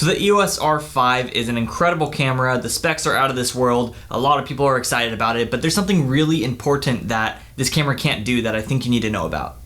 So the EOS R5 is an incredible camera. The specs are out of this world. A lot of people are excited about it, but there's something really important that this camera can't do that I think you need to know about.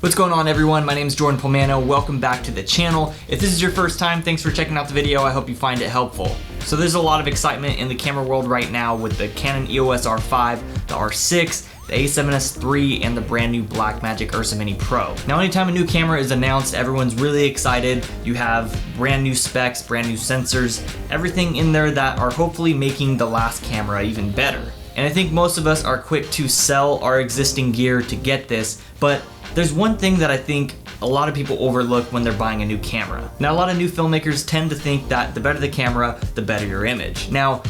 What's going on, everyone? My name is Jordan Palmano. Welcome back to the channel. If this is your first time, thanks for checking out the video. I hope you find it helpful. So there's a lot of excitement in the camera world right now with the Canon EOS R5, the R6, the A7S III, and the brand new Blackmagic Ursa Mini Pro. Now, anytime a new camera is announced, everyone's really excited. You have brand new specs, brand new sensors, everything in there that are hopefully making the last camera even better. And I think most of us are quick to sell our existing gear to get this, but there's one thing that I think a lot of people overlook when they're buying a new camera. Now, a lot of new filmmakers tend to think that the better the camera, the better your image. Now,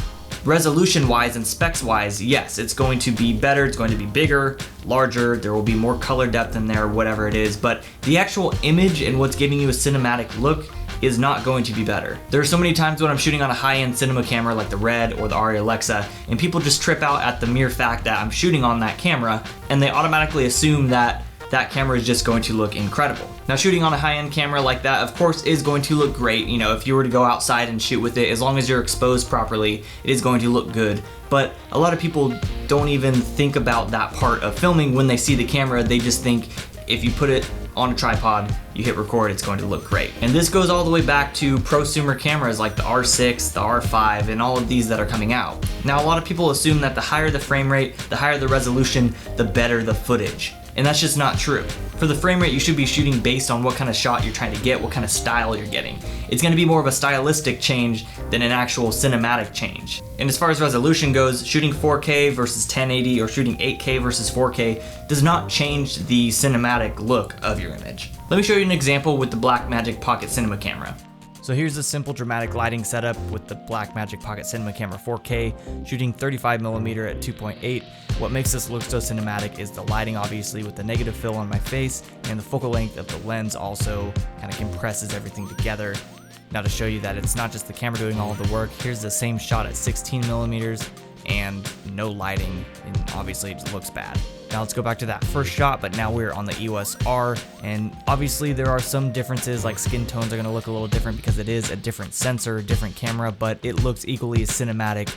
resolution-wise and specs-wise, yes, it's going to be better, it's going to be bigger, larger, there will be more color depth in there, whatever it is, but the actual image and what's giving you a cinematic look is not going to be better. There are so many times when I'm shooting on a high-end cinema camera like the Red or the Arri Alexa, and people just trip out at the mere fact that I'm shooting on that camera, and they automatically assume that that camera is just going to look incredible. Now, shooting on a high-end camera like that, of course, is going to look great. You know, if you were to go outside and shoot with it, as long as you're exposed properly, it is going to look good. But a lot of people don't even think about that part of filming when they see the camera. They just think if you put it on a tripod, you hit record, it's going to look great. And this goes all the way back to prosumer cameras like the R6, the R5, and all of these that are coming out. Now, a lot of people assume that the higher the frame rate, the higher the resolution, the better the footage. And that's just not true. For the frame rate, you should be shooting based on what kind of shot you're trying to get, what kind of style you're getting. It's gonna be more of a stylistic change than an actual cinematic change. And as far as resolution goes, shooting 4K versus 1080 or shooting 8K versus 4K does not change the cinematic look of your image. Let me show you an example with the Blackmagic Pocket Cinema camera. So here's a simple dramatic lighting setup with the Blackmagic Pocket Cinema Camera 4K, shooting 35mm at 2.8. What makes this look so cinematic is the lighting, obviously, with the negative fill on my face, and the focal length of the lens also kind of compresses everything together. Now, to show you that it's not just the camera doing all of the work, here's the same shot at 16mm and no lighting, and obviously it just looks bad. Now let's go back to that first shot, but now we're on the EOS R, and obviously there are some differences, like skin tones are gonna look a little different because it is a different sensor, different camera, but it looks equally as cinematic.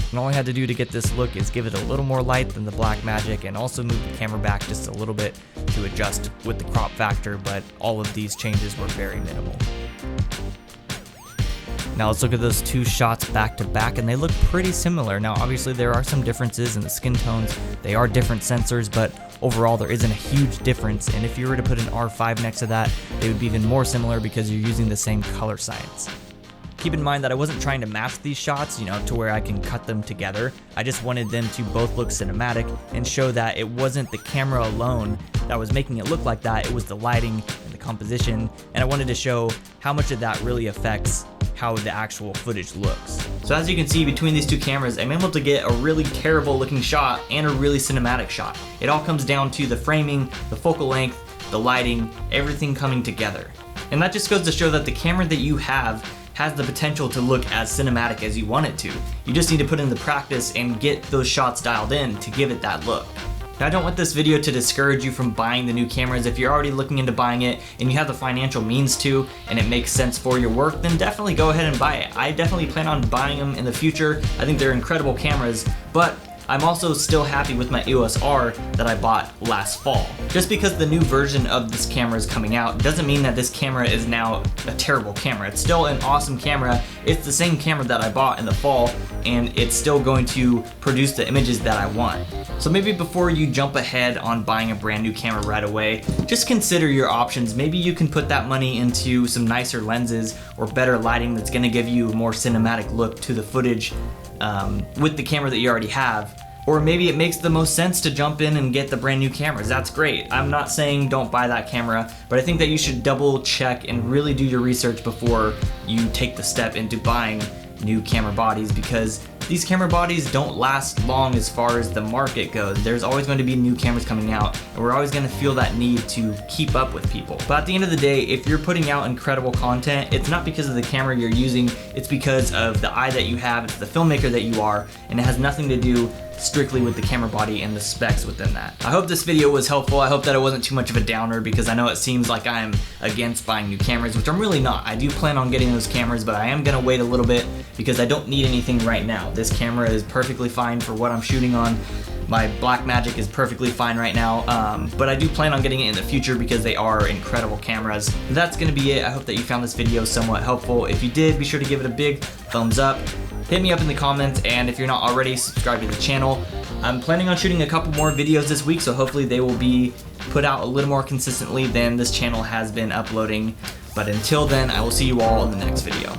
And all I had to do to get this look is give it a little more light than the Blackmagic and also move the camera back just a little bit to adjust with the crop factor, but all of these changes were very minimal. Now let's look at those two shots back to back, and they look pretty similar. Now obviously there are some differences in the skin tones, they are different sensors, but overall there isn't a huge difference, and if you were to put an R5 next to that, they would be even more similar because you're using the same color science. Keep in mind that I wasn't trying to match these shots, you know, to where I can cut them together. I just wanted them to both look cinematic and show that it wasn't the camera alone that was making it look like that, it was the lighting and the composition, and I wanted to show how much of that really affects how the actual footage looks. So as you can see, between these two cameras, I'm able to get a really terrible looking shot and a really cinematic shot. It all comes down to the framing, the focal length, the lighting, everything coming together. And that just goes to show that the camera that you have has the potential to look as cinematic as you want it to. You just need to put in the practice and get those shots dialed in to give it that look. Now, I don't want this video to discourage you from buying the new cameras. If you're already looking into buying it and you have the financial means to, and it makes sense for your work, then definitely go ahead and buy it. I definitely plan on buying them in the future. I think they're incredible cameras, but I'm also still happy with my EOS R that I bought last fall. Just because the new version of this camera is coming out doesn't mean that this camera is now a terrible camera. It's still an awesome camera. It's the same camera that I bought in the fall, and it's still going to produce the images that I want. So maybe before you jump ahead on buying a brand new camera right away, just consider your options. Maybe you can put that money into some nicer lenses or better lighting that's gonna give you a more cinematic look to the footage with the camera that you already have. Or maybe it makes the most sense to jump in and get the brand new cameras. That's great. I'm not saying don't buy that camera, but I think that you should double check and really do your research before you take the step into buying new camera bodies, because these camera bodies don't last long as far as the market goes. There's always going to be new cameras coming out, and we're always going to feel that need to keep up with people. But at the end of the day, if you're putting out incredible content, it's not because of the camera you're using, it's because of the eye that you have, it's the filmmaker that you are, and it has nothing to do strictly with the camera body and the specs within that. I hope this video was helpful. I hope that it wasn't too much of a downer, because I know it seems like I'm against buying new cameras, which I'm really not. I do plan on getting those cameras, but I am gonna wait a little bit because I don't need anything right now. This camera is perfectly fine for what I'm shooting on. My Blackmagic is perfectly fine right now, but I do plan on getting it in the future because they are incredible cameras. That's gonna be it. I hope that you found this video somewhat helpful. If you did, be sure to give it a big thumbs up. Hit me up in the comments, and if you're not already, subscribe to the channel. I'm planning on shooting a couple more videos this week, so hopefully they will be put out a little more consistently than this channel has been uploading. But until then, I will see you all in the next video.